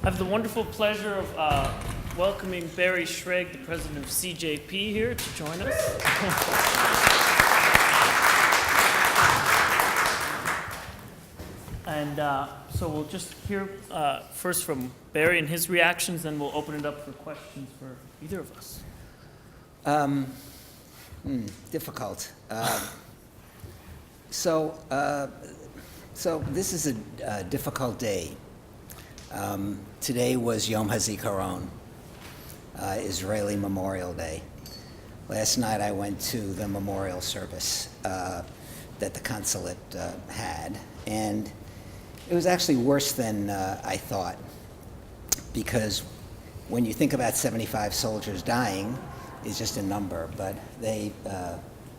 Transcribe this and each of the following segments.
I have the wonderful pleasure of welcoming Barry Shrage, the president of CJP, here to join us. And so we'll just hear first from Barry and his reactions, then we'll open it up for questions for either of us. Difficult. So this is a difficult day. Today was Yom HaZikaron, Israeli Memorial Day. Last night I went to the memorial service that the consulate had, and it was actually worse than I thought, because when you think about 75 soldiers dying, it's just a number, but they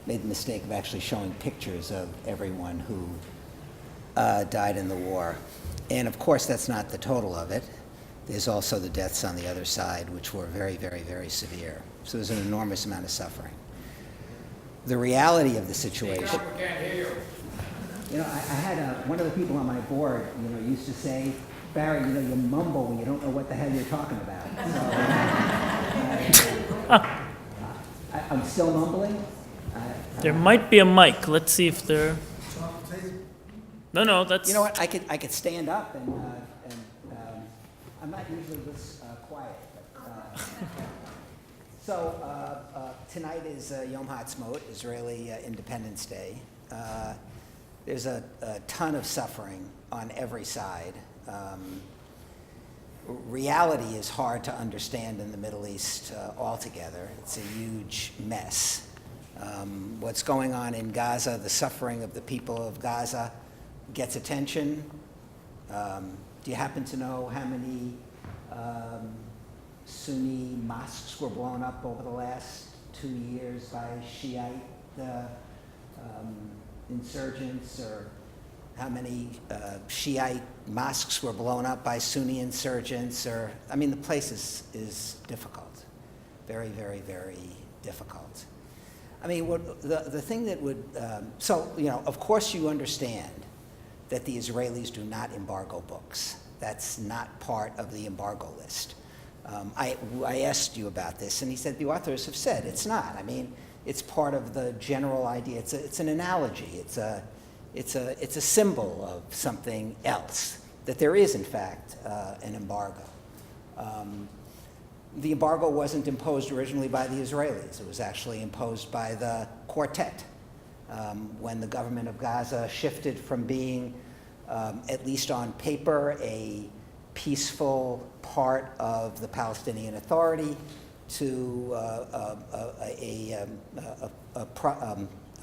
made the mistake of actually showing pictures of everyone who died in the war. And of course, that's not the total of it. There's also the deaths on the other side, which were very, very, very severe. So there's an enormous amount of suffering. The reality of the situation. We can't hear you. You know, I had one of the people on my board, used to say, Barry, you mumble when you don't know what the hell you're talking about. So, I'm still mumbling. There might be a mic. Let's see if there. No, that's. You know what? I could stand up and I'm not usually this quiet. But, so tonight is Yom HaAtzmaut, Israeli Independence Day. There's a ton of suffering on every side. Reality is hard to understand in the Middle East altogether. It's a huge mess. What's going on in Gaza, the suffering of the people of Gaza, gets attention. Do you happen to know how many Sunni mosques were blown up over the last 2 years by Shiite insurgents, or how many Shiite mosques were blown up by Sunni insurgents? Or, I mean, the place is difficult, very, very, very difficult. I mean, the thing that would, of course you understand that the Israelis do not embargo books. That's not part of the embargo list. I asked you about this, and he said the authors have said it's not. I mean, it's part of the general idea. It's an analogy. It's a symbol of something else, that there is, in fact, an embargo. The embargo wasn't imposed originally by the Israelis. It was actually imposed by the Quartet when the government of Gaza shifted from being, at least on paper, a peaceful part of the Palestinian Authority to a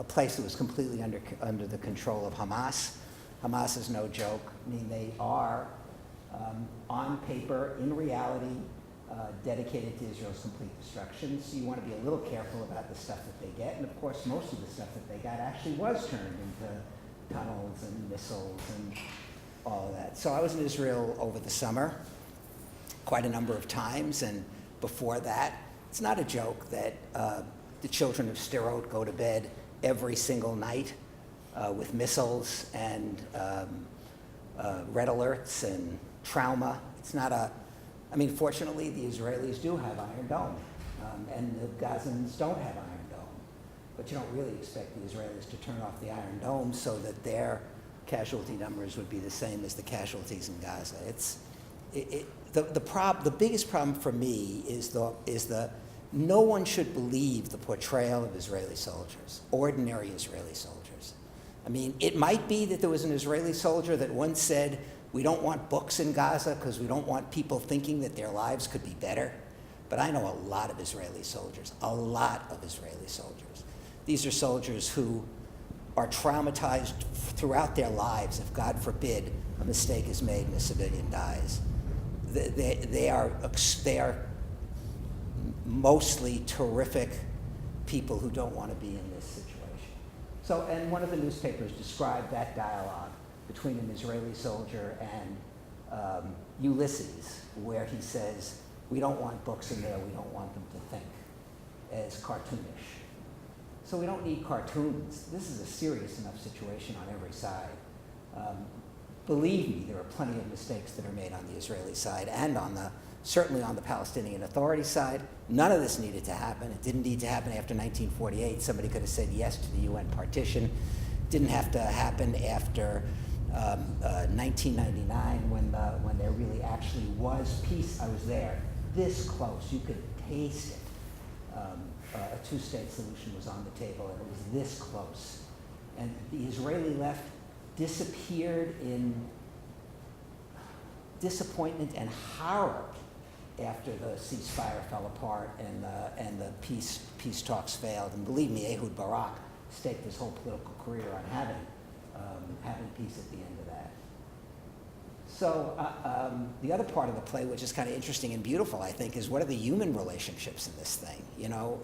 place that was completely under the control of Hamas. Hamas is no joke. I mean, they are, on paper, in reality, dedicated to Israel's complete destruction. So you want to be a little careful about the stuff that they get. And of course, most of the stuff that they got actually was turned into tunnels and missiles and all of that. So I was in Israel over the summer quite a number of times. And before that, it's not a joke that the children of Sderot go to bed every single night with missiles and red alerts and trauma. It's not I mean, fortunately, the Israelis do have Iron Dome, and the Gazans don't have Iron Dome. But you don't really expect the Israelis to turn off the Iron Dome so that their casualty numbers would be the same as the casualties in Gaza. The biggest problem for me is no one should believe the portrayal of Israeli soldiers, ordinary Israeli soldiers. I mean, it might be that there was an Israeli soldier that once said, we don't want books in Gaza because we don't want people thinking that their lives could be better. But I know a lot of Israeli soldiers, a lot of Israeli soldiers. These are soldiers who are traumatized throughout their lives if, God forbid, a mistake is made and a civilian dies. They are mostly terrific people who don't want to be in this situation. So, and one of the newspapers described that dialogue between an Israeli soldier and Ulysses, where he says, we don't want books in there, we don't want them to think, as cartoonish. So we don't need cartoons. This is a serious enough situation on every side. Believe me, there are plenty of mistakes that are made on the Israeli side and certainly on the Palestinian Authority side. None of this needed to happen. It didn't need to happen after 1948. Somebody could have said yes to the UN partition. It didn't have to happen after 1999 when there really actually was peace. I was there, this close. You could taste it. A two-state solution was on the table, and it was this close. And the Israeli left disappeared in disappointment and horror after the ceasefire fell apart and the peace talks failed. And believe me, Ehud Barak staked his whole political career on having peace at the end of that. So the other part of the play, which is kind of interesting and beautiful, I think, is what are the human relationships in this thing? You know,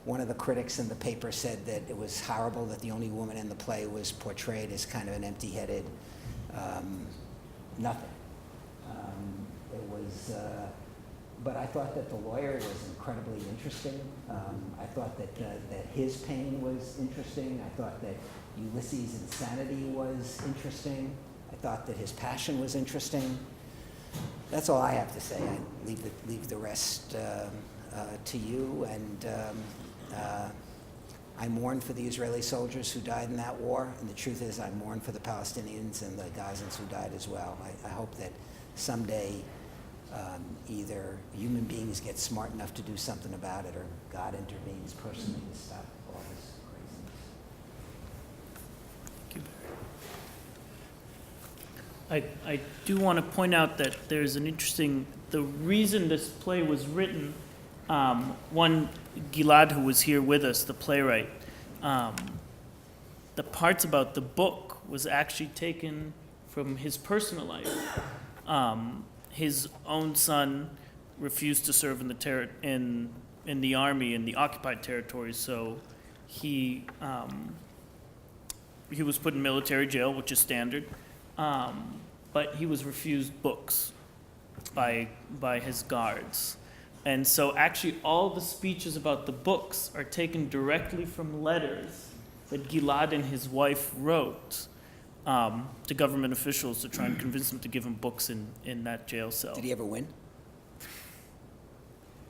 one of the critics in the paper said that it was horrible that the only woman in the play was portrayed as kind of an empty-headed nothing. But I thought that the lawyer was incredibly interesting. I thought that his pain was interesting. I thought that Ulysses' insanity was interesting. I thought that his passion was interesting. That's all I have to say. I leave the rest to you. And I mourn for the Israeli soldiers who died in that war. And the truth is, I mourn for the Palestinians and the Gazans who died as well. I hope that someday either human beings get smart enough to do something about it, or God intervenes personally to stop all this craziness. I do want to point out that there's an interesting, the reason this play was written, one, Gilad, who was here with us, the playwright, the parts about the book was actually taken from his personal life. His own son refused to serve in the army in the occupied territories, so he was put in military jail, which is standard, but he was refused books by his guards. And so actually all the speeches about the books are taken directly from letters that Gilad and his wife wrote to government officials to try and convince them to give him books in that jail cell. Did he ever win?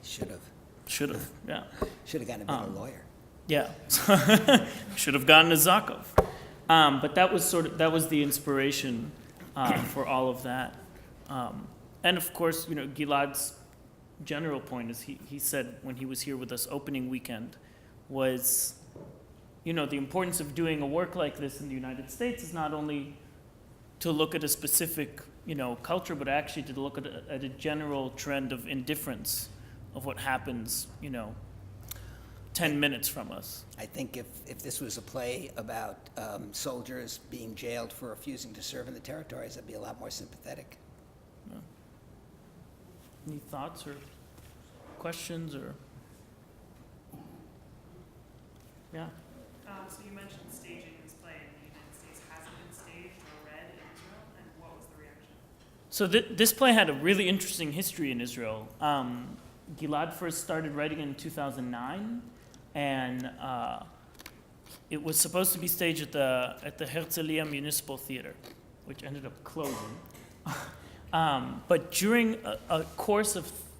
Should have. Should have, yeah. Should have gotten a better lawyer. Yeah, should have gotten a Zakov. But that was the inspiration for all of that. And of course, Gilad's general point is he said when he was here with us opening weekend was, the importance of doing a work like this in the United States is not only to look at a specific, culture, but actually to look at a general trend of indifference of what happens, 10 minutes from us. I think if this was a play about soldiers being jailed for refusing to serve in the territories, I'd be a lot more sympathetic. Yeah. Any thoughts or questions or? Yeah. So you mentioned staging this play in the United States. Has it been staged or read in Israel, and what was the reaction? So this play had a really interesting history in Israel. Gilad first started writing in 2009, and it was supposed to be staged at the Herzliya Municipal Theater, which ended up closing. But during a course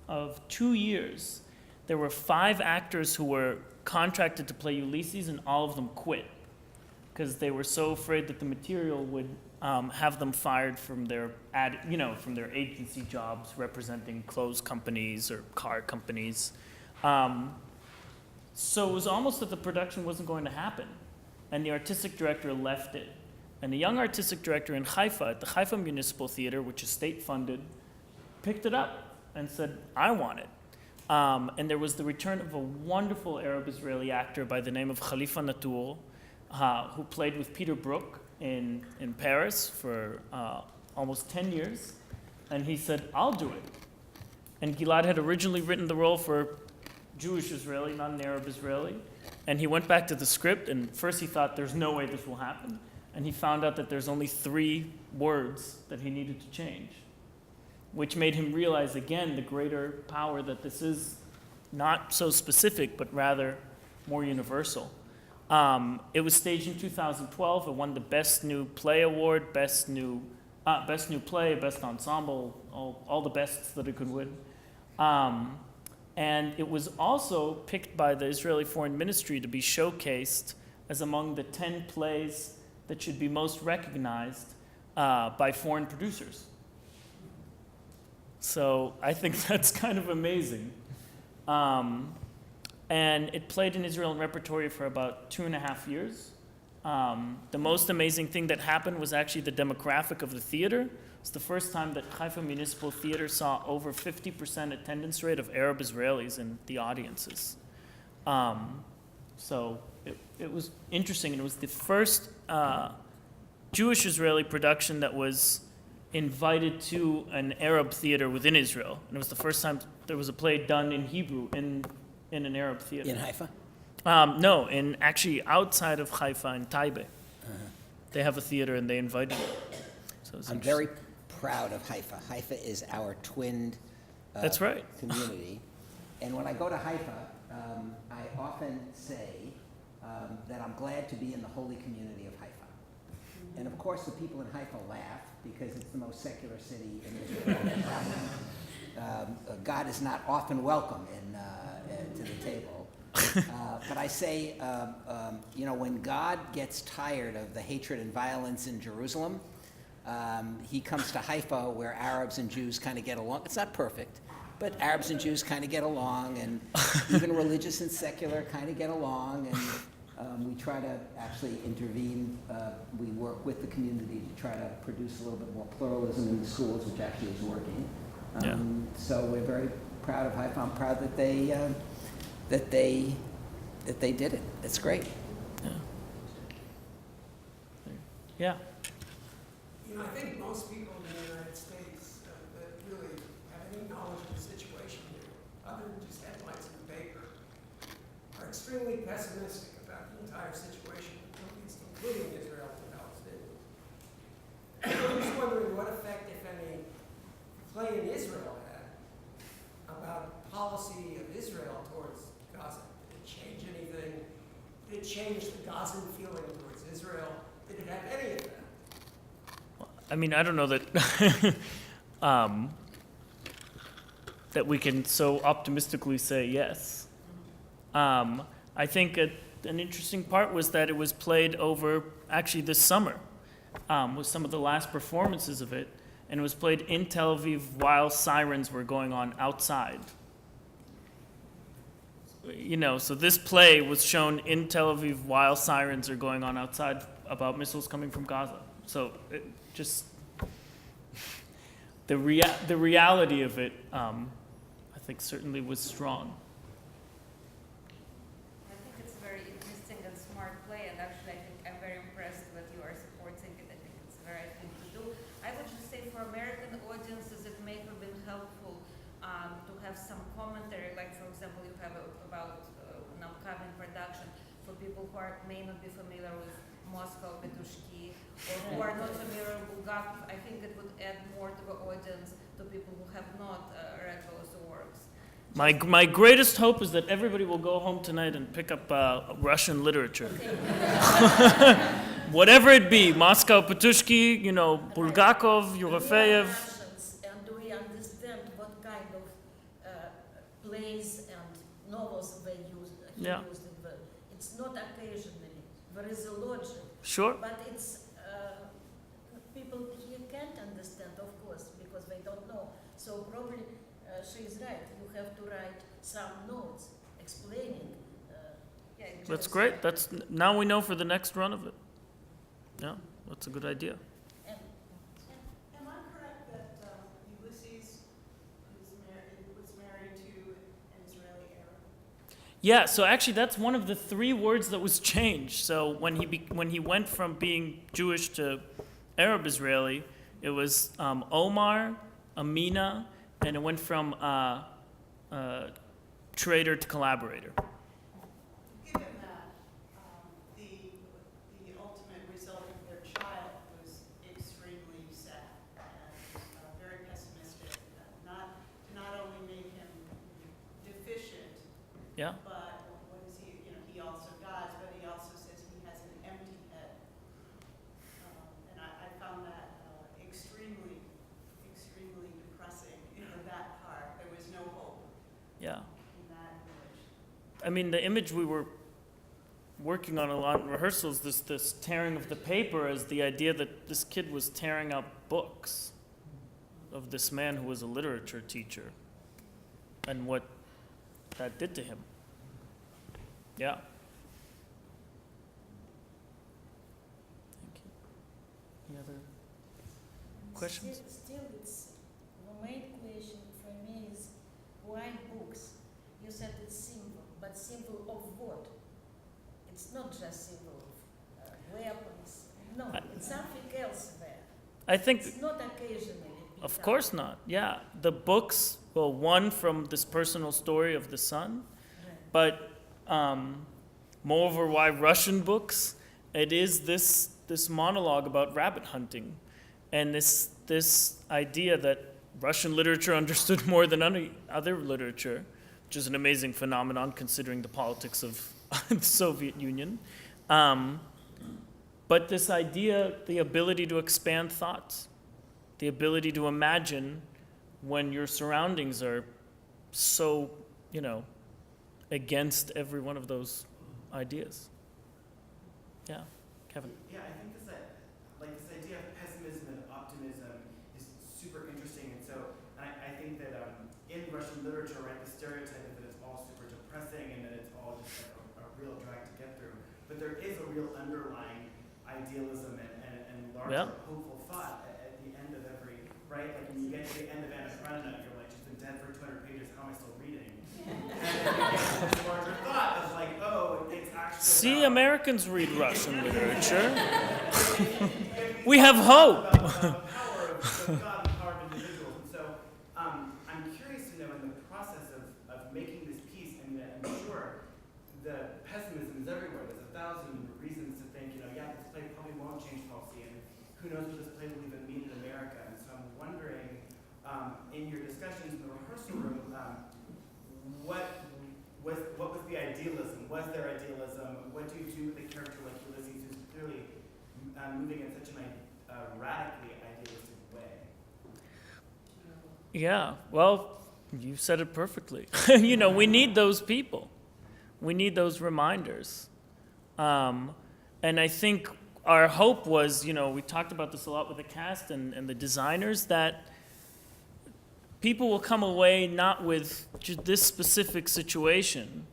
of 2 years, there were 5 actors who were contracted to play Ulysses, and all of them quit because they were so afraid that the material would have them fired from their from their agency jobs representing clothes companies or car companies. So it was almost that the production wasn't going to happen, and the artistic director left it. And the young artistic director in Haifa, at the Haifa Municipal Theater, which is state-funded, picked it up and said, I want it. And there was the return of a wonderful Arab-Israeli actor by the name of Khalifa Natour, who played with Peter Brook in Paris for almost 10 years. And he said, I'll do it. And Gilad had originally written the role for Jewish Israeli, not an Arab Israeli. And he went back to the script, and first he thought, there's no way this will happen. And he found out that there's only 3 words that he needed to change, which made him realize again the greater power that this is not so specific, but rather more universal. It was staged in 2012. It won the Best New Play Award, Best New Play, Best Ensemble, all the bests that it could win. And it was also picked by the Israeli Foreign Ministry to be showcased as among the 10 plays that should be most recognized by foreign producers. So I think that's kind of amazing. And it played in Israeli repertory for about 2.5 years. The most amazing thing that happened was actually the demographic of the theater. It's the first time that Haifa Municipal Theater saw over 50% attendance rate of Arab Israelis in the audiences. So it was interesting, and it was the first Jewish Israeli production that was invited to an Arab theater within Israel. And it was the first time there was a play done in Hebrew in an Arab theater. In Haifa? No, actually outside of Haifa in Taibe. They have a theater and they invited me. So I'm very proud of Haifa. Haifa is our twinned That's right. community. And when I go to Haifa, I often say that I'm glad to be in the holy community of Haifa. And of course, the people in Haifa laugh because it's the most secular city in Israel. God is not often welcome to the table. But I say, when God gets tired of the hatred and violence in Jerusalem, he comes to Haifa, where Arabs and Jews kind of get along. It's not perfect, but Arabs and Jews kind of get along, and even religious and secular kind of get along, and we try to actually intervene. We work with the community to try to produce a little bit more pluralism in the schools, which actually is working. So we're very proud of Haifa. I'm proud that they did it. That's great. Yeah. I think most people in the United States that really have any knowledge of the situation here, other than just headlines in the paper, are extremely pessimistic about the entire situation, at least including Israel and Palestine. I'm just wondering what effect, if any, play in Israel had about policy of Israel towards Gaza. Did it change anything? Did it change the Gazan feeling towards Israel? Did it have any effect? I mean, I don't know that that we can so optimistically say yes. I think an interesting part was that it was played over actually this summer, was some of the last performances of it, and it was played in Tel Aviv while sirens were going on outside. So this play was shown in Tel Aviv while sirens are going on outside about missiles coming from Gaza. So it just the reality of it, I think, certainly was strong. I think it's a very interesting and smart play, and actually I think I'm very impressed that you are supporting it. I think it's the right thing to do. I would just say for American audiences it may have been helpful to have some commentary, like for example you have about an upcoming production for people who may not be familiar with Moscow, Petushki, or who are not familiar with Bulgakov. I think it would add more to the audience, to people who have not read those works. My greatest hope is that everybody will go home tonight and pick up Russian literature. Whatever it be, Moscow, Petushki, Bulgakov, Eurofeev. And do we understand what kind of plays and novels they used? Yeah. Used in the, it's not occasionally. There is a logic. Sure. But it's people here can't understand, of course, because they don't know. So probably she is right. You have to write some notes explaining. That's great. Now we know for the next run of it. Yeah, that's a good idea. And, Am I correct that Ulysses was married to an Israeli Arab? Yeah, so actually that's one of the 3 words that was changed. So when he went from being Jewish to Arab Israeli, it was Omar, Amina, and it went from traitor to collaborator. Given that the ultimate result of their child was extremely sad and very pessimistic, not only made him deficient, Yeah. but what is he? He also dies, but he also Yeah. in that image. I mean, the image we were working on a lot in rehearsals, this tearing of the paper, is the idea that this kid was tearing out books of this man who was a literature teacher and what that did to him. Yeah. Thank you. Any other questions? Still, it's the main question for me is why books? You said it's symbol, but symbol of what? It's not just symbol of weapons. No, it's something else there. I think, It's not occasionally. of picked course up. not. Yeah, the books, well, one from this personal story of the son, Right. but moreover, why Russian books? It is this monologue about rabbit hunting, and this idea that Russian literature understood more than any other literature, which is an amazing phenomenon considering the politics of the Soviet Union. But this idea, the ability to expand thoughts, the ability to imagine when your surroundings are so, against every one of those ideas. Yeah, Kevin. Yeah, I think this idea of pessimism and optimism is super interesting. And so I think that in Russian literature, right, the stereotype is that it's all super depressing and that it's all just like a real drag to get through. But there is a real underlying idealism and larger hopeful thought at the end of every, right? Like when you get to the end of Anna Karenina, you're like, she's been dead for 200 pages, how am I still reading? And then you get to this larger thought of like, oh, it's actually See, about Americans read Russian literature. We have hope. About the power of God and the power of individuals. And so I'm curious to know in the process of making this piece, and I'm sure the pessimism is everywhere. There's 1,000 reasons to think, yeah, this play probably won't change policy, and who knows what this play will even mean in America. And so I'm wondering, in your discussions in the rehearsal room, what was the idealism? Was there idealism? What do you do with a character like Ulysses, who's clearly moving in such a radically idealistic way? Yeah, well, you said it perfectly. We need those people. We need those reminders. And I think our hope was, we talked about this a lot with the cast and the designers, that people will come away not with just this specific situation,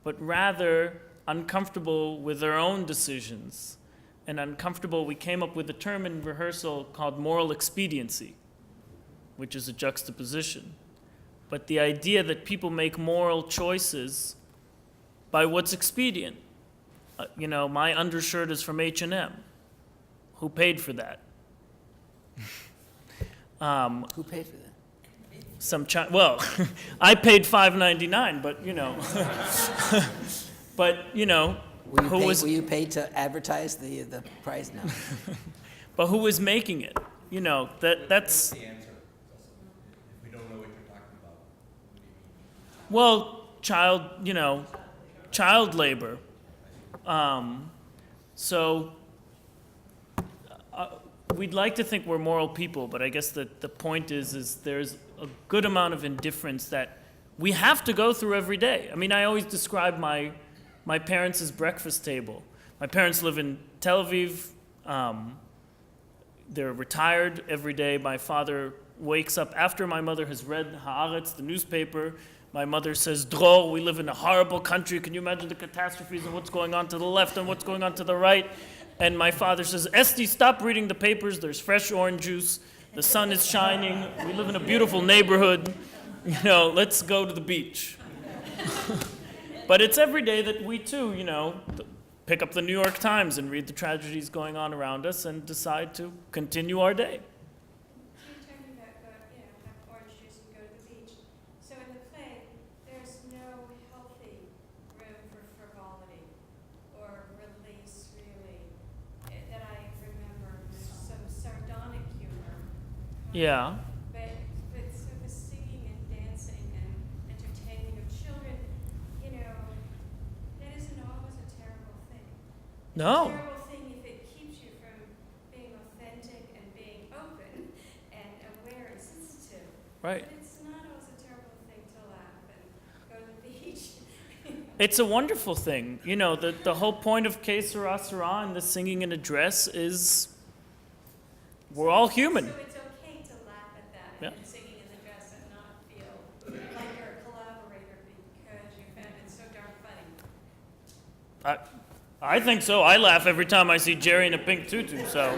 but rather uncomfortable with their own decisions. And uncomfortable, we came up with a term in rehearsal called moral expediency, which is a juxtaposition. But the idea that people make moral choices by what's expedient. My undershirt is from H&M. Who paid for that? Who paid for that? Well, I paid $5.99, but Were you paid to advertise the price? No. But who was making it? That's. The answer. If we don't know what you're talking about, what do you mean? Well, child labor. So we'd like to think we're moral people, but I guess the point is there's a good amount of indifference that we have to go through every day. I mean, I always describe my parents' breakfast table. My parents live in Tel Aviv. They're retired every day. My father wakes up after my mother has read Haaretz, the newspaper. My mother says, Dror, we live in a horrible country. Can you imagine the catastrophes and what's going on to the left and what's going on to the right? And my father says, Esti, stop reading the papers. There's fresh orange juice. The sun is shining. We live in a beautiful neighborhood. Let's go to the beach. But it's every day that we too, pick up the New York Times and read the tragedies going on around us and decide to continue our day. So you're talking about, have orange juice and go to the beach. So in the play, there's no healthy room for frivolity or release, really, that I remember. There's some sardonic humor. Yeah. But so the singing and dancing and entertaining of children, that isn't always a terrible thing. No. It's a terrible thing if it keeps you from being authentic and being open and aware and sensitive. Right. But it's not always a terrible thing to laugh. It's a wonderful thing. You know, the whole point of Que Sera Sera and the singing in a dress is we're all human. So it's okay to laugh at that Yeah. and singing in the dress and not feel like you're a collaborator because you found it so darn funny. I think so. I laugh every time I see Jerry in a pink tutu, so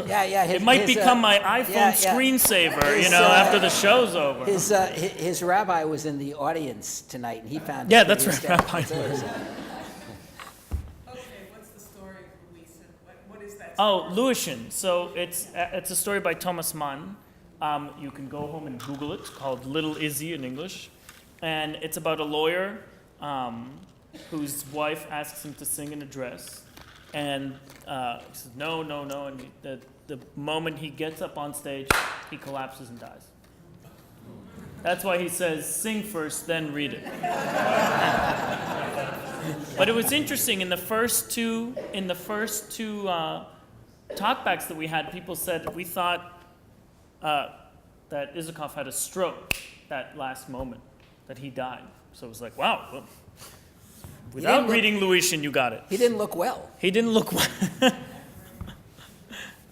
Yeah. it might become my iPhone screensaver, you know, after the show's over. His rabbi was in the audience tonight, and he found it Yeah, pretty that's right, hysterical, Rabbi. too. Okay, what's the story of Ulysses? What is that? Oh, Lucian. So it's a story by Thomas Mann. You can go home and Google it. It's called Little Izzy in English. And it's about a lawyer whose wife asks him to sing in a dress. And he says, no. And the moment he gets up on stage, he collapses and dies. That's why he says, sing first, then read it. But it was interesting. In the first two talkbacks that we had, people said we thought that Isakov had a stroke that last moment, that he died. So it was like, wow. Well, without reading Lucian, you got it. He didn't look well. He didn't look well.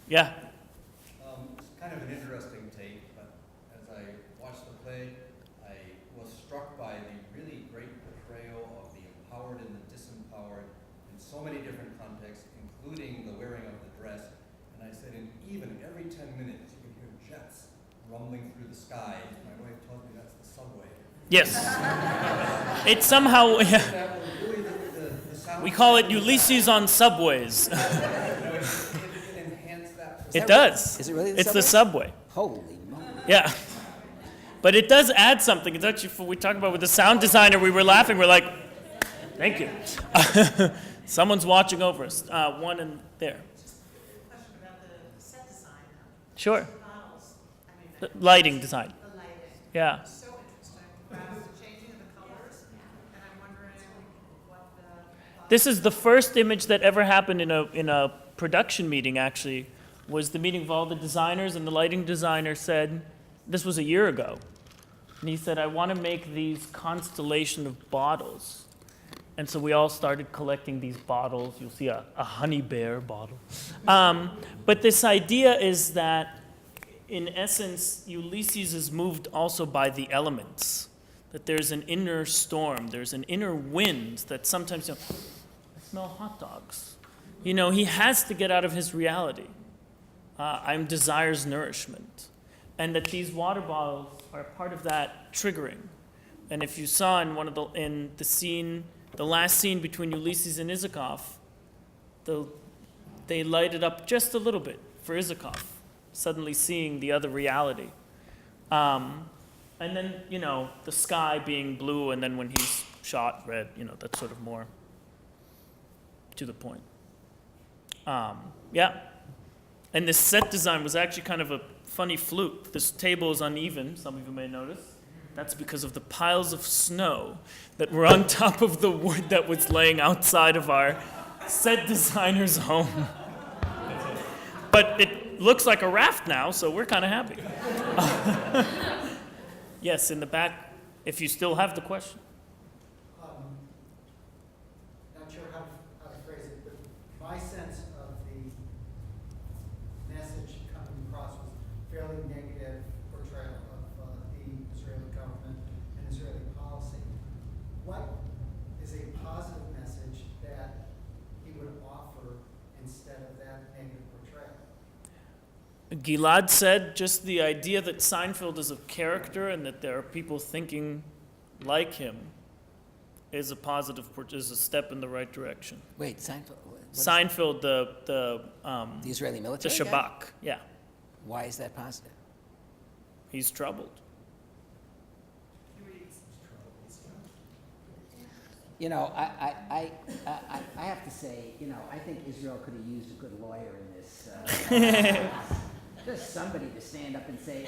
Yeah. It's kind of an interesting take, but as I watched the play, I was struck by the really great portrayal of the empowered and the disempowered in so many different contexts, including the wearing of the dress. And I said, in even every 10 minutes, you can hear jets rumbling through the sky. My wife tells me that's the subway. Yes. It somehow, That was really the sound. we call it Ulysses on subways. It enhanced that. It does. Is it really the It's the subway? subway. Holy moly. Yeah. But it does add something. It's actually, we talked about with the sound designer, we were laughing. We're like, thank you. Someone's watching over us. One in there. Just a question about the set design. Sure. The models, I mean, The lighting design. the lighting. Yeah. So interesting about the changing of the colors, and I'm wondering what the. This is the first image that ever happened in a production meeting, actually, was the meeting of all the designers, and the lighting designer said, this was a year ago, and he said, I want to make these constellation of bottles. And so we all started collecting these bottles. You'll see a honey bear bottle. But this idea is that, in essence, Ulysses is moved also by the elements. That there's an inner storm, there's an inner wind that sometimes, I smell hot dogs. You know, he has to get out of his reality. I'm desires nourishment. And that these water bottles are part of that triggering. And if you saw in the last scene between Ulysses and Isakov, they light it up just a little bit for Isakov, suddenly seeing the other reality. And then, you know, the sky being blue, and then when he's shot, red, you know, that's sort of more to the point. Yeah. And this set design was actually kind of a funny fluke. This table is uneven, some of you may notice. That's because of the piles of snow that were on top of the wood that was laying outside of our set designer's home. But it looks like a raft now, so we're kind of happy. Yes, in the back, if you still have the question. Not sure how to phrase it, but my sense of the message coming across was fairly negative portrayal of the Israeli government and Israeli policy. What is a positive message that he would offer instead of that negative portrayal? Gilad said just the idea that Seinfeld is a character and that there are people thinking like him is a positive, is a step in the right direction. Wait, Seinfeld? Seinfeld, The Israeli the military guy? Shabak, yeah, Why is that positive? he's troubled. You know, I have to say, you know, I think Israel could have used a good lawyer in this. Just somebody to stand up and say,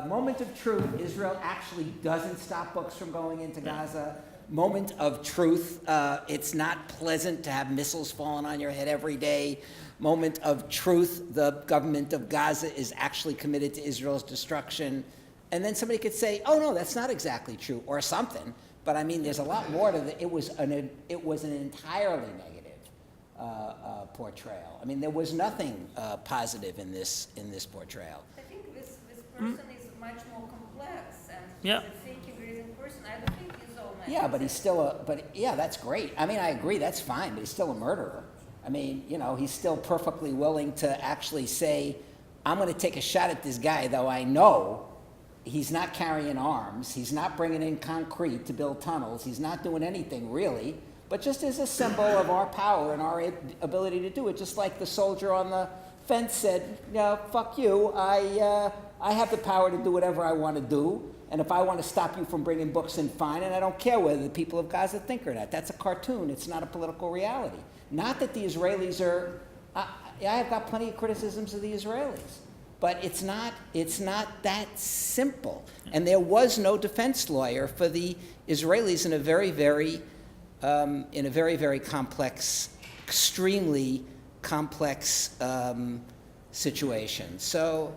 moment of truth, Israel actually doesn't stop books from going into Gaza. Moment of truth, it's not pleasant to have missiles falling on your head every day. Moment of truth, the government of Gaza is actually committed to Israel's destruction. And then somebody could say, oh no, that's not exactly true, or something. But I mean, there's a lot more to it was an entirely negative portrayal. I mean, there was nothing positive in this portrayal. I think this person is much more complex, and Yeah. he's a thinking, reasoning person. I don't think he's all Yeah, but he's still that's great. I mean, I agree, that's fine, but he's still a murderer. I mean, he's still perfectly willing to actually say, I'm going to take a shot at this guy, though I know he's not carrying arms, he's not bringing in concrete to build tunnels, he's not doing anything really, but just as a symbol of our power and our ability to do it, just like the soldier on the fence said, fuck you, I have the power to do whatever I want to do, and if I want to stop you from bringing books in, fine, and I don't care whether the people of Gaza think or not. That's a cartoon, it's not a political reality. Not that the Israelis are, I have got plenty of criticisms of the Israelis, but it's not that simple. And there was no defense lawyer for the Israelis in a very, very complex, extremely complex situation. So,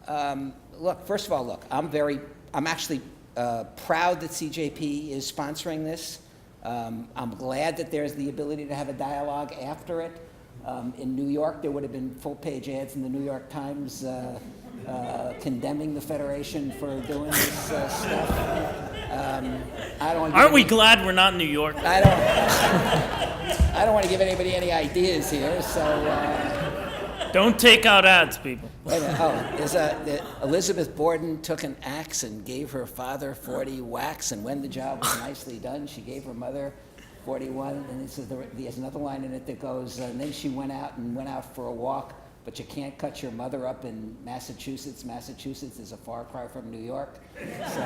first of all, I'm actually proud that CJP is sponsoring this. I'm glad that there's the ability to have a dialogue after it. In New York, there would have been full-page ads in the New York Times condemning the Federation for doing this stuff. Aren't we glad we're not in New York? I don't want to give anybody any ideas here, so... Don't take out ads, people. Wait a minute. Elizabeth Borden took an axe and gave her father 40 whacks, and when the job was nicely done, she gave her mother 41. And there's another line in it that goes, and then she went out for a walk, but you can't cut your mother up in Massachusetts. Massachusetts is a far cry from New York. So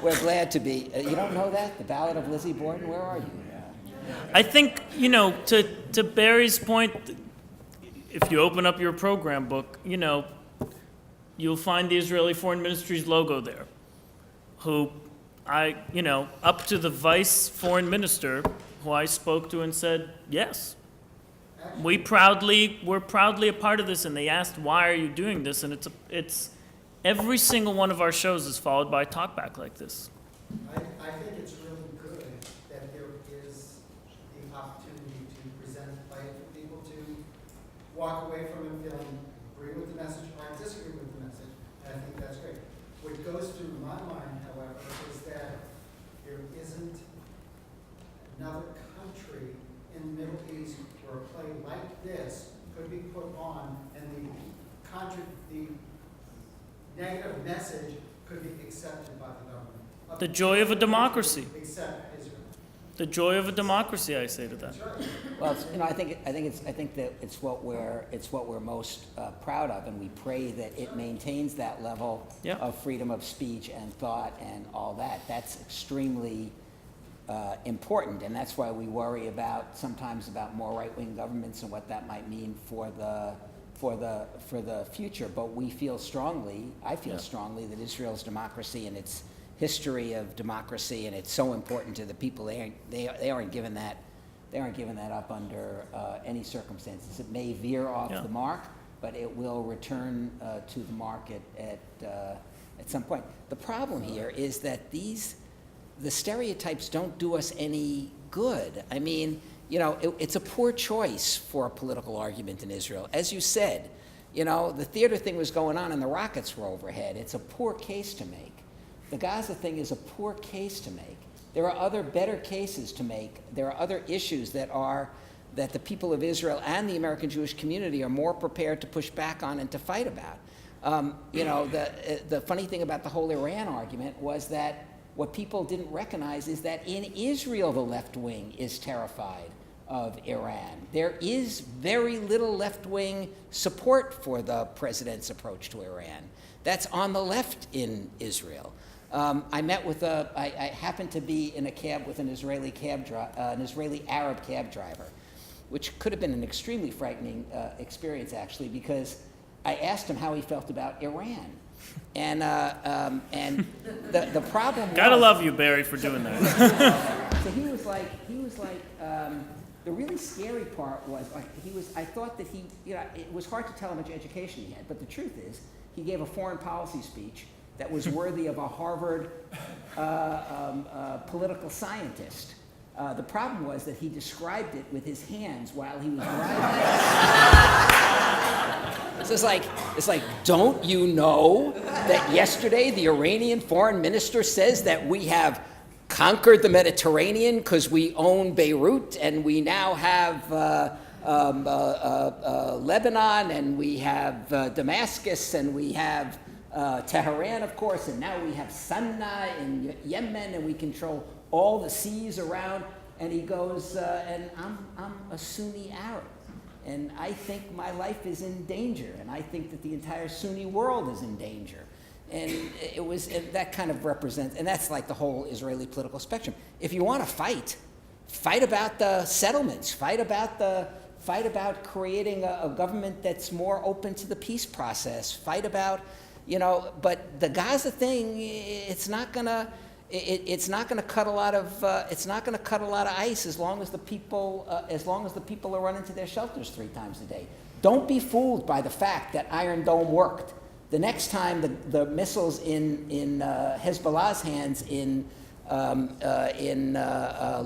we're glad to be. You don't know that? The Ballad of Lizzie Borden? Where are you? I think, to Barry's point, if you open up your program book, you'll find the Israeli Foreign Ministry's logo there, who up to the vice foreign minister, who I spoke to and said, yes, we're proudly a part of this. And they asked, why are you doing this? And it's every single one of our shows is followed by a talkback like this. I think it's really good that there is the opportunity to present a play for people to walk away from it feeling agree with the message or disagree with the message, and I think that's great. What goes through my mind, however, is that there isn't another country in the Middle East where a play like this could be put on and the negative message could be accepted by the government. The joy of a democracy. Except Israel. The joy of a democracy, I say to that. Well, I think that it's what we're most proud of, and we pray that it maintains that level of freedom of speech and thought and all that. That's extremely important, and that's why we worry sometimes about more right-wing governments and what that might mean for the future. But we feel strongly, I feel strongly, that Israel's democracy and its history of democracy, and it's so important to the people. They aren't given that up under any circumstances. It may veer off the mark, but it will return to the mark at some point. The problem here is that the stereotypes don't do us any good. I mean, it's a poor choice for a political argument in Israel. As you said, the theater thing was going on and the rockets were overhead. It's a poor case to make. The Gaza thing is a poor case to make. There are other better cases to make. There are other issues that the people of Israel and the American Jewish community are more prepared to push back on and to fight about. The funny thing about the whole Iran argument was that what people didn't recognize is that in Israel the left wing is terrified of Iran. There is very little left-wing support for the president's approach to Iran. That's on the left in Israel. I happened to be in a cab with an Israeli Arab cab driver, which could have been an extremely frightening experience, actually, because I asked him how he felt about Iran. And the problem Gotta was, love you, Barry, for doing that. So he was like, the really scary part was, I thought that it was hard to tell how much education he had, but the truth is, he gave a foreign policy speech that was worthy of a Harvard political scientist. The problem was that he described it with his hands while he was driving. So it's like, don't you know that yesterday the Iranian foreign minister says that we have conquered the Mediterranean because we own Beirut, and we now have Lebanon, and we have Damascus, and we have Tehran, of course, and now we have Sana'a in Yemen, and we control all the seas around. And he goes, and I'm a Sunni Arab, and I think my life is in danger, and I think that the entire Sunni world is in danger. And that kind of represents, and that's like the whole Israeli political spectrum. If you want to fight about the settlements, fight about creating a government that's more open to the peace process, fight about, but the Gaza thing, it's not gonna cut a lot of ice as long as the people are running to their shelters 3 times a day. Don't be fooled by the fact that Iron Dome worked. The next time the missiles in Hezbollah's hands in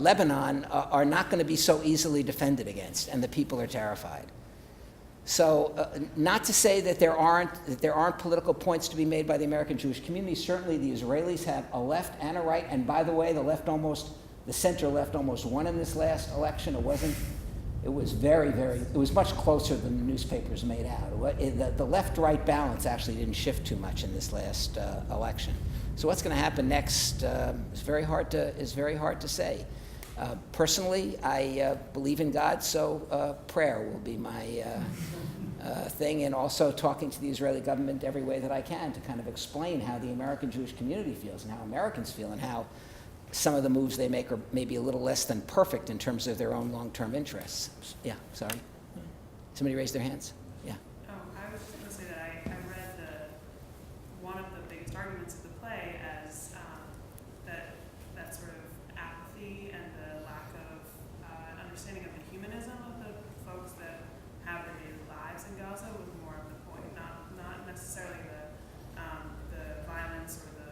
Lebanon are not going to be so easily defended against, and the people are terrified. So, not to say that there aren't political points to be made by the American Jewish community. Certainly, the Israelis have a left and a right. And by the way, the center left almost won in this last election. It was much closer than the newspapers made out. The left-right balance actually didn't shift too much in this last election. So what's going to happen next is very hard to say. Personally, I believe in God, so prayer will be my thing, and also talking to the Israeli government every way that I can to kind of explain how the American Jewish community feels and how Americans feel, and how some of the moves they make are maybe a little less than perfect in terms of their own long-term interests. Yeah, sorry. Somebody raised their hands. Yeah. Oh, I was just going to say that I read one of the biggest arguments of the play as that sort of apathy and the lack of understanding of the humanism of the folks that have their daily lives in Gaza was more of the point, not necessarily the violence or the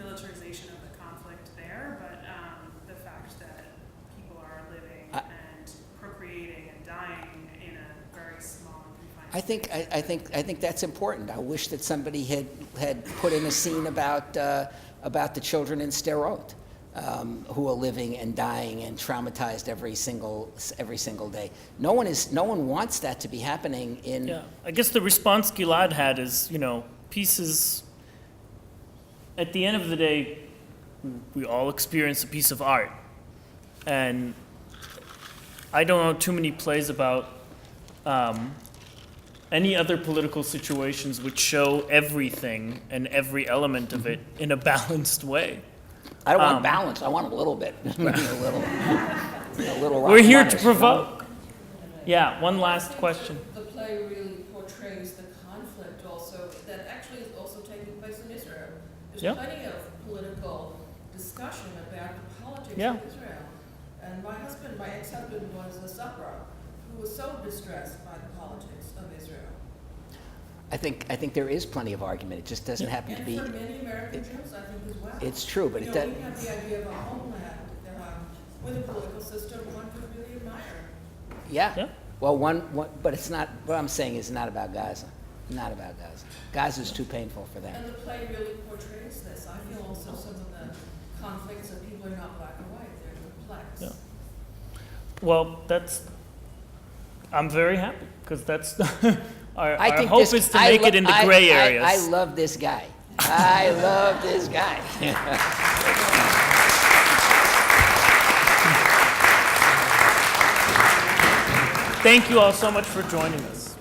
militarization of the conflict there, but the fact that people are living and procreating and dying in a very small and confined space. I think that's important. I wish that somebody had put in a scene about the children in Sderot, who are living and dying and traumatized every single day. No one wants that to be happening in. Yeah, I guess the response Gilad had is, peace is. At the end of the day, we all experience a piece of art, and I don't know too many plays about any other political situations which show everything and every element of it in a balanced way. I don't want balance. I want a little bit. a little We're here to runners, provoke. Yeah, one last question. The play really portrays the conflict also that actually is also taking place in Israel. There's plenty of political discussion about the politics of Israel. And my ex-husband was a Sabra who was so distressed by the politics of Israel. I think there is plenty of argument. It just doesn't happen to be. And for many American Jews, I think as well. It's true, but it doesn't. We have the idea of a homeland with a political system one could really admire. Yeah. Well, but it's not. What I'm saying is not about Gaza. Not about Gaza. Gaza is too painful for them. And the play really portrays this. I feel also some of the conflicts of people are not black and white; they're complex. Yeah. Well, I'm very happy because that's our hope is to make it in the gray areas. I love this guy. I love this guy. Thank you all so much for joining us.